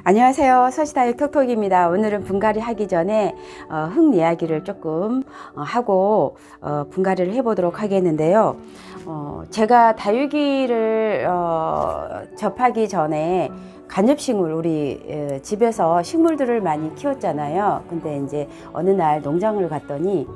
안녕하세요. 서시다육 톡톡입니다. 오늘은 분갈이 하기 전에 흙 이야기를 조금 하고 분갈이를 해보도록 하겠는데요. 제가 다육이를 접하기 전에 관엽식물, 우리 집에서 식물들을 많이 키웠잖아요. 근데 이제 어느 날 농장을 갔더니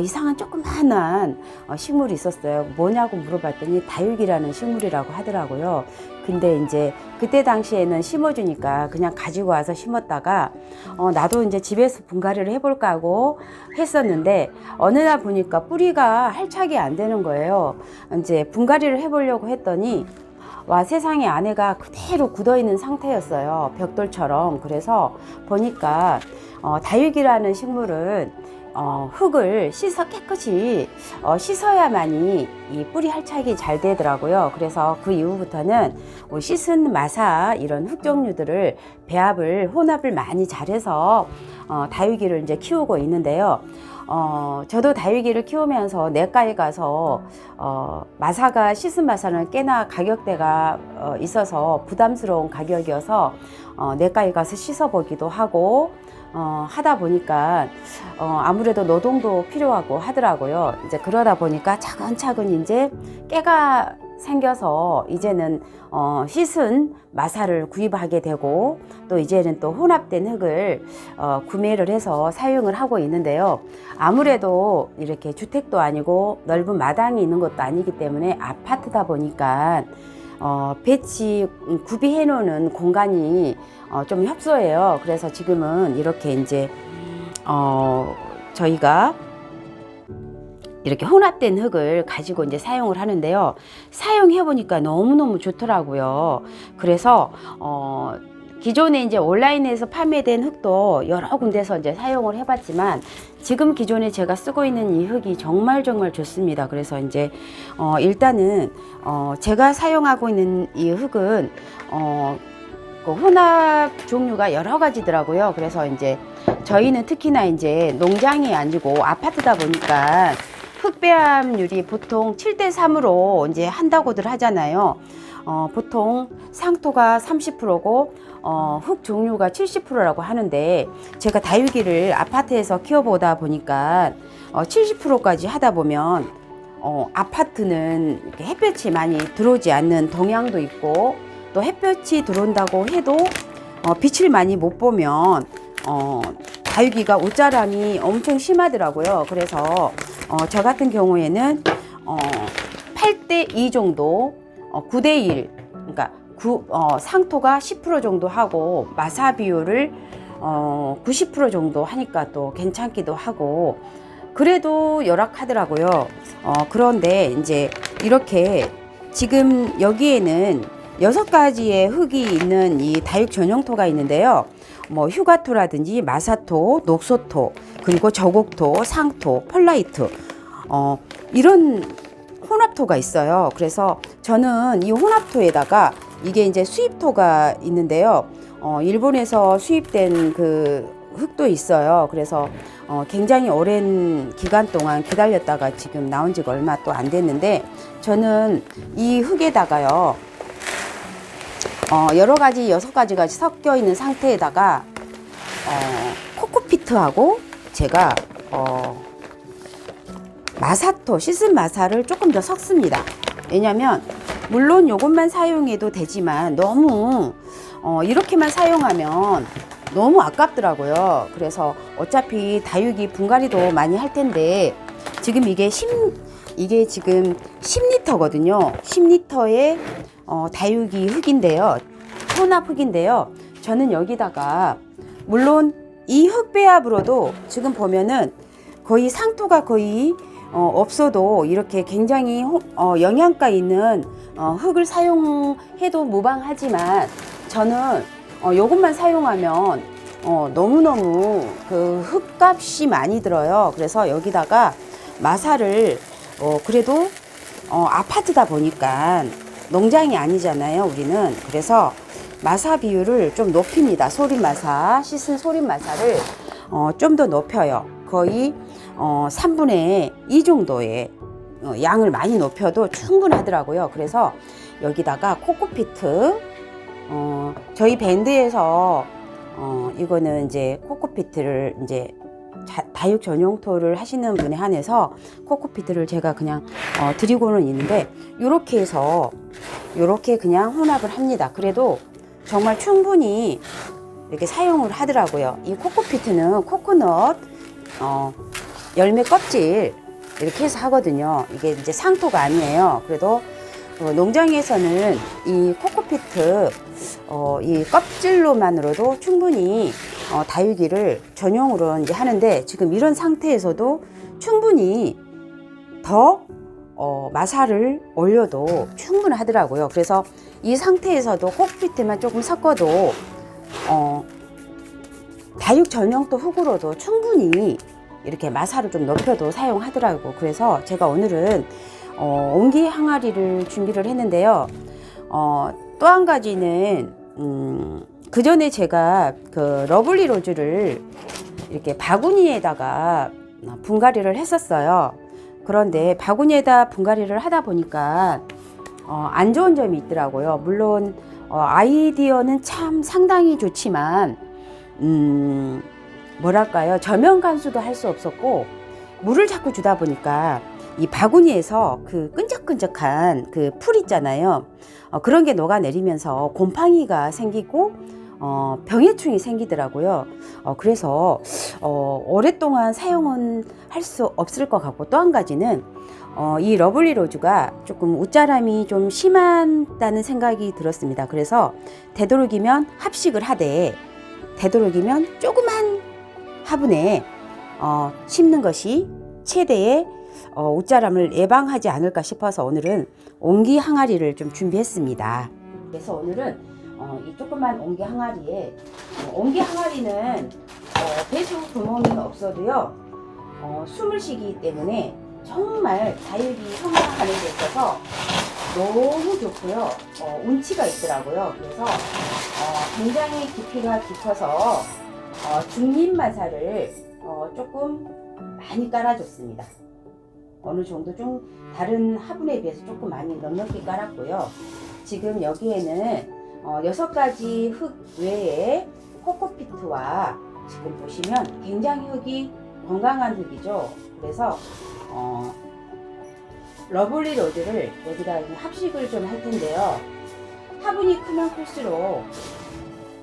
이상한 조그만한 식물이 있었어요. 뭐냐고 물어봤더니 다육이라는 식물이라고 하더라고요. 근데 이제 그때 당시에는 심어주니까 그냥 가지고 와서 심었다가 나도 이제 집에서 분갈이를 해볼까 하고 했었는데 어느 날 보니까 뿌리가 활착이 안 되는 거예요. 이제 분갈이를 해보려고 했더니 와, 세상에 안에가 그대로 굳어 있는 상태였어요. 벽돌처럼. 그래서 보니까 다육이라는 식물은 흙을 깨끗이 씻어야만이 이 뿌리 활착이 잘 되더라고요. 그래서 그 이후부터는 씻은 마사 이런 흙 종류들을 혼합을 많이 잘해서 다육이를 이제 키우고 있는데요. 저도 다육이를 키우면서 내과에 가서 씻은 마사는 꽤나 가격대가 있어서 부담스러운 가격이어서 내과에 가서 씻어보기도 하고 하다 보니까 아무래도 노동도 필요하고 하더라고요. 이제 그러다 보니까 차근차근 이제 깨가 생겨서 이제는 씻은 마사를 구입하게 되고 또 이제는 또 혼합된 흙을 구매를 해서 사용을 하고 있는데요. 아무래도 이렇게 주택도 아니고 넓은 마당이 있는 것도 아니기 때문에 아파트다 보니까 구비해 놓는 공간이 좀 협소해요. 그래서 지금은 이렇게 이제 저희가 이렇게 혼합된 흙을 가지고 이제 사용을 하는데요. 사용해 보니까 너무너무 좋더라고요. 그래서 기존에 이제 온라인에서 판매된 흙도 여러 군데서 이제 사용을 해봤지만 지금 기존에 제가 쓰고 있는 이 흙이 정말 좋습니다. 그래서 이제 일단은 제가 사용하고 있는 이 흙은 그 혼합 종류가 여러 가지더라고요. 그래서 이제 저희는 특히나 이제 농장이 아니고 아파트다 보니까 흙배합률이 보통 7대3으로 이제 한다고들 하잖아요. 보통 상토가 30%고 흙 종류가 70%라고 하는데 제가 다육이를 아파트에서 키워보다 보니까 70%까지 하다 보면 아파트는 이렇게 햇볕이 많이 들어오지 않는 동향도 있고 또 햇볕이 들어온다고 해도 빛을 많이 못 보면 다육이가 옷자람이 엄청 심하더라고요. 그래서 저 같은 경우에는 8대2 정도 9대1 그러니까 상토가 10% 정도 하고 마사 비율을 90% 정도 하니까 또 괜찮기도 하고 그래도 열악하더라고요. 그런데 이제 이렇게 지금 여기에는 6가지의 흙이 있는 이 다육 전용토가 있는데요. 뭐 휴가토라든지 마사토, 녹소토, 그리고 저곡토, 상토, 펄라이트 이런 혼합토가 있어요. 그래서 저는 이 혼합토에다가 이게 이제 수입토가 있는데요. 일본에서 수입된 그 흙도 있어요. 그래서 굉장히 오랜 기간 동안 기다렸다가 지금 나온 지가 얼마 또 안 됐는데 저는 이 흙에다가요. 여러 가지 6가지가 섞여 있는 상태에다가 코코피트하고 제가 마사토, 씻은 마사를 조금 더 섞습니다. 왜냐면 물론 이것만 사용해도 되지만 너무 이렇게만 사용하면 너무 아깝더라고요. 그래서 어차피 다육이 분갈이도 많이 할 텐데 지금 이게 지금 10리터거든요. 10리터의 다육이 흙인데요. 혼합 흙인데요. 저는 여기다가 물론 이 흙 배합으로도 지금 보면은 거의 상토가 거의 없어도 이렇게 굉장히 영양가 있는 흙을 사용해도 무방하지만 저는 요것만 사용하면 너무너무 그 흙값이 많이 들어요. 그래서 여기다가 마사를 그래도 아파트다 보니까 농장이 아니잖아요, 우리는. 그래서 마사 비율을 좀 높입니다. 씻은 소림 마사를 좀 더 높여요. 거의 3분의 2 정도의 양을 많이 높여도 충분하더라고요. 그래서 여기다가 코코피트 저희 밴드에서 이거는 이제 코코피트를 이제 다육 전용토를 하시는 분에 한해서 코코피트를 제가 그냥 드리고는 있는데, 이렇게 해서 이렇게 그냥 혼합을 합니다. 그래도 정말 충분히 이렇게 사용을 하더라고요. 이 코코피트는 코코넛 열매 껍질 이렇게 해서 하거든요. 이게 이제 상토가 아니에요. 그래도 농장에서는 이 코코피트 이 껍질로만으로도 충분히 다육이를 전용으로 이제 하는데, 지금 이런 상태에서도 충분히 더 마사를 올려도 충분하더라고요. 그래서 이 상태에서도 코코피트만 조금 섞어도 다육 전용토 흙으로도 충분히 이렇게 마사를 좀 높여도 사용하더라고요. 그래서 제가 오늘은 옹기 항아리를 준비를 했는데요. 또 한 가지는 그 전에 제가 그 러블리 로즈를 이렇게 바구니에다가 분갈이를 했었어요. 그런데 바구니에다 분갈이를 하다 보니까 안 좋은 점이 있더라고요. 물론 아이디어는 참 상당히 좋지만 뭐랄까요, 저면 간수도 할 수 없었고, 물을 자꾸 주다 보니까 이 바구니에서 그 끈적끈적한 그 풀 있잖아요. 그런 게 녹아내리면서 곰팡이가 생기고 병해충이 생기더라고요. 그래서 오랫동안 사용은 할 수 없을 것 같고, 또 한 가지는 이 러블리 로즈가 조금 웃자람이 좀 심하다는 생각이 들었습니다. 그래서 되도록이면 합식을 하되, 되도록이면 조그만 화분에 심는 것이 최대의 웃자람을 예방하지 않을까 싶어서 오늘은 옹기 항아리를 좀 준비했습니다. 그래서 오늘은 이 조그만 옹기 항아리에, 옹기 항아리는 배수 구멍이 없어도요 숨을 쉬기 때문에 정말 다육이 성장하는 데 있어서 너무 좋고요. 운치가 있더라고요. 그래서 굉장히 깊이가 깊어서 중립 마사를 조금 많이 깔아줬습니다. 어느 정도 좀 다른 화분에 비해서 조금 많이 넉넉히 깔았고요. 지금 여기에는 6가지 흙 외에 코코피트와, 지금 보시면 굉장히 흙이 건강한 흙이죠. 그래서 러블리 로즈를 여기다 합식을 좀 할 텐데요. 화분이 크면 클수록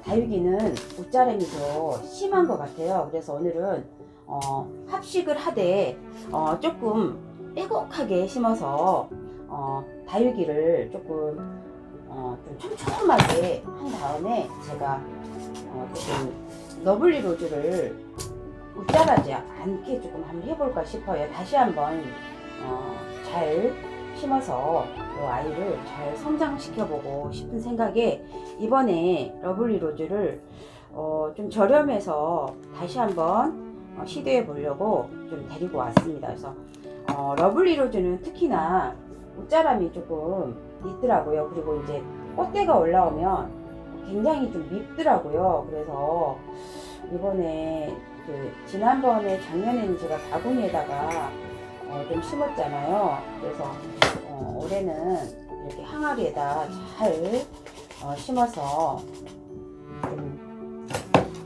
다육이는 웃자람이 더 심한 것 같아요. 그래서 오늘은 합식을 하되 조금 빼곡하게 심어서 다육이를 조금 좀 촘촘하게 한 다음에 제가 조금 러블리 로즈를 웃자라지 않게 조금 한번 해볼까 싶어요. 다시 한번 잘 심어서 이 아이를 잘 성장시켜보고 싶은 생각에 이번에 러블리 로즈를 좀 저렴해서 다시 한번 시도해 보려고 좀 데리고 왔습니다. 그래서 러블리 로즈는 특히나 웃자람이 조금 있더라고요. 그리고 이제 꽃대가 올라오면 굉장히 좀 밉더라고요. 그래서 이번에 지난번에 작년에는 제가 바구니에다가 좀 심었잖아요. 그래서 올해는 이렇게 항아리에다 잘 심어서 좀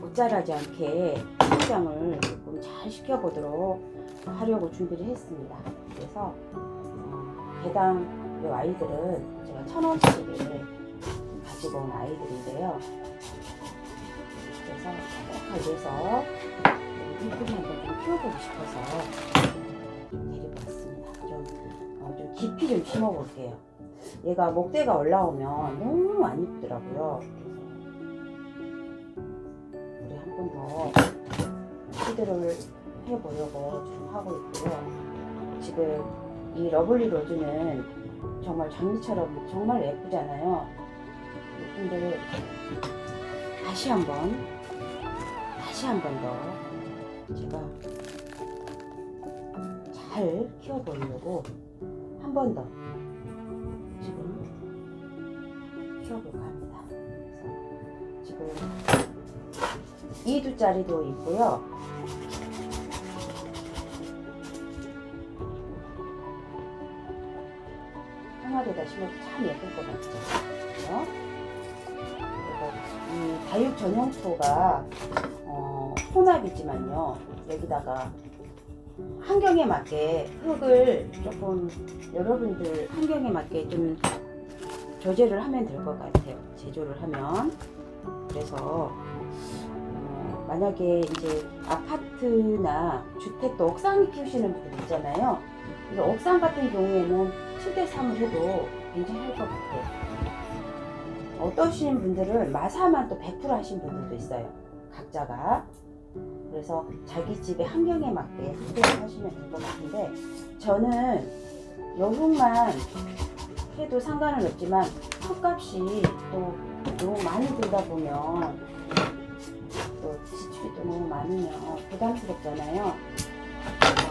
웃자라지 않게 성장을 조금 잘 시켜보도록 하려고 준비를 했습니다. 그래서 개당 이 아이들은 제가 1,000원씩을 가지고 온 아이들인데요. 그래서 똑똑하게 해서 이쁘게 한번 좀 키워보고 싶어서 데리고 왔습니다. 좀 깊이 좀 심어볼게요. 얘가 목대가 올라오면 너무 안 이쁘더라고요. 우리 한 번 더 시도를 해보려고 좀 하고 있고요. 지금 이 러블리 로즈는 정말 장미처럼 정말 예쁘잖아요. 예쁜데 다시 한 번 더 제가 잘 키워보려고 한 번 더 지금 키워볼까 합니다. 그래서 지금 2두짜리도 있고요. 항아리에다 심어도 참 예쁠 것 같죠. 그래서 이 다육 전용토가 혼합이지만요. 여기다가 환경에 맞게 흙을 조금 여러분들 환경에 맞게 좀 조제를 하면 될 것 같아요. 제조를 하면. 그래서 만약에 이제 아파트나 주택도 옥상에 키우시는 분들 있잖아요. 그래서 옥상 같은 경우에는 7대3을 해도 괜찮을 것 같아요. 어떠신 분들은 마사만 또 100% 하신 분들도 있어요. 각자가. 그래서 자기 집의 환경에 맞게 선택을 하시면 될 것 같은데, 저는 여흙만 해도 상관은 없지만 흙값이 또 너무 많이 들다 보면 또 지출이 또 너무 많으면 부담스럽잖아요. 그래서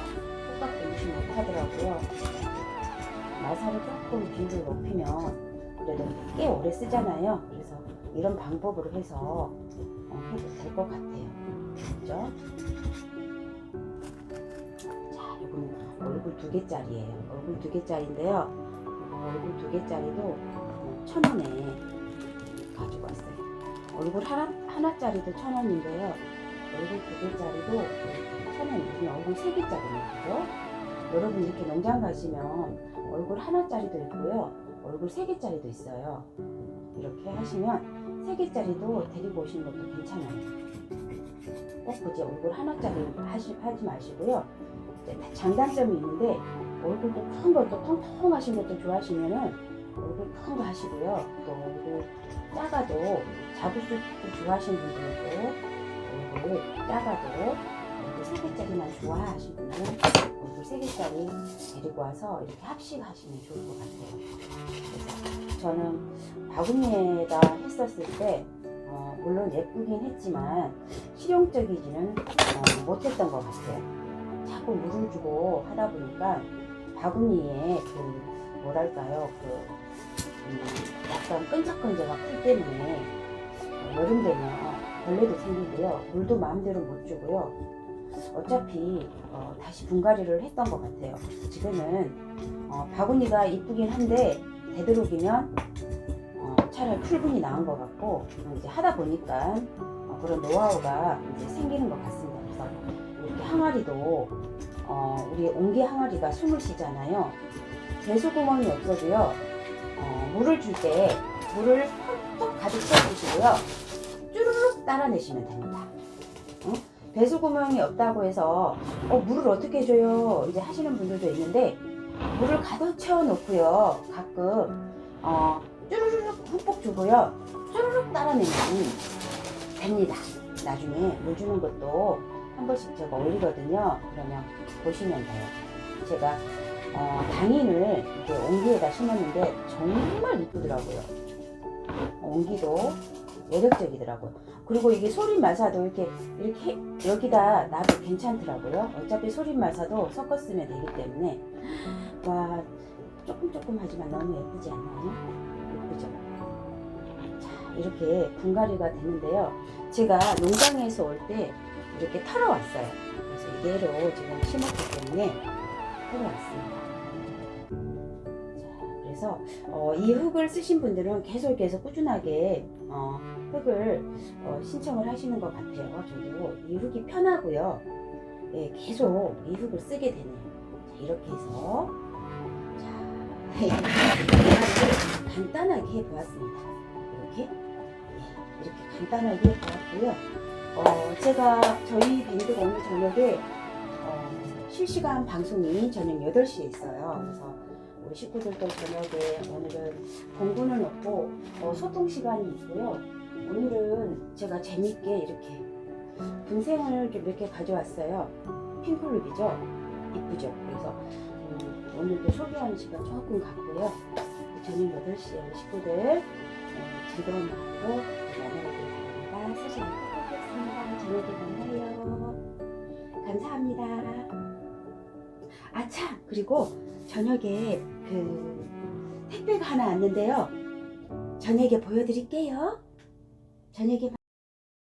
흙값도 무시 못하더라고요. 마사를 조금 비율을 높이면 그래도 꽤 오래 쓰잖아요. 그래서 이런 방법으로 해서 해도 될 것 같아요. 그죠? 자, 이거는 얼굴 2개짜리예요. 얼굴 2개짜리인데요. 얼굴 2개짜리도 1,000원에 가지고 왔어요. 얼굴 하나짜리도 1,000원인데요. 얼굴 2개짜리도 1,000원이거든요. 얼굴 3개짜리네요. 여러분 이렇게 농장 가시면 얼굴 하나짜리도 있고요. 얼굴 3개짜리도 있어요. 이렇게 하시면 3개짜리도 데리고 오시는 것도 괜찮아요. 꼭 굳이 얼굴 하나짜리 하지 마시고요. 장단점이 있는데 얼굴도 큰 것도 통통하신 것도 좋아하시면은 얼굴 큰 거 하시고요. 또 얼굴 작아도 자부수 좋아하시는 분들은 또 얼굴 작아도 얼굴 3개짜리만 좋아하시는 분은 얼굴 3개짜리 데리고 와서 이렇게 합식하시면 좋을 것 같아요. 그래서 저는 바구니에다 했었을 때 물론 예쁘긴 했지만 실용적이지는 못했던 것 같아요. 자꾸 물을 주고 하다 보니까 바구니에 그 뭐랄까요, 약간 끈적끈적한 풀 때문에 여름 되면 벌레도 생기고요. 물도 마음대로 못 주고요. 어차피 다시 분갈이를 했던 것 같아요. 지금은 바구니가 이쁘긴 한데 되도록이면 차라리 풀분이 나은 것 같고, 이제 하다 보니까 그런 노하우가 이제 생기는 것 같습니다. 그래서 이렇게 항아리도 우리 옹기 항아리가 숨을 쉬잖아요. 배수구멍이 없어도요. 물을 줄 때 물을 톡톡 가득 채워주시고요. 쭈르륵 따라내시면 됩니다. 배수구멍이 없다고 해서 물을 어떻게 줘요? 이제 하시는 분들도 있는데, 물을 가득 채워놓고요. 가끔 쭈르륵 흠뻑 주고요. 쭈르륵 따라내면 됩니다. 나중에 물 주는 것도 한 번씩 제가 올리거든요. 그러면 보시면 돼요. 제가 당인을 이렇게 옹기에다 심었는데 정말 이쁘더라고요. 옹기도 매력적이더라고요. 그리고 이게 소림마사도 이렇게 여기다 놔도 괜찮더라고요. 어차피 소림마사도 섞어 쓰면 되기 때문에. 와, 조금 하지만 너무 예쁘지 않나요? 예쁘죠? 자, 이렇게 분갈이가 되는데요. 제가 농장에서 올 때 이렇게 털어왔어요. 그래서 이대로 지금 심었기 때문에 털어왔습니다. 자, 그래서 이 흙을 쓰신 분들은 계속 꾸준하게 흙을 신청을 하시는 것 같아요. 저도 이 흙이 편하고요. 예, 계속 이 흙을 쓰게 되네요. 자, 이렇게 해서 간단하게 해보았습니다. 이렇게 간단하게 해보았고요. 제가 저희 밴드가 오늘 저녁에 실시간 방송이 저녁 8시에 있어요. 그래서 우리 식구들도 저녁에 오늘은 공부는 없고 소통 시간이 있고요. 오늘은 제가 재밌게 이렇게 분생을 좀 이렇게 가져왔어요. 핑클룹이죠. 이쁘죠. 그래서 오늘도 소개하는 시간 조금 갖고요. 저녁 8시에 우리 식구들 즐거운 마음으로 만나보길 바랍니다. 사실 꼭 보겠습니다. 저녁에 만나요. 감사합니다. 참, 그리고 저녁에 택배가 하나 왔는데요. 저녁에 보여드릴게요. 저녁에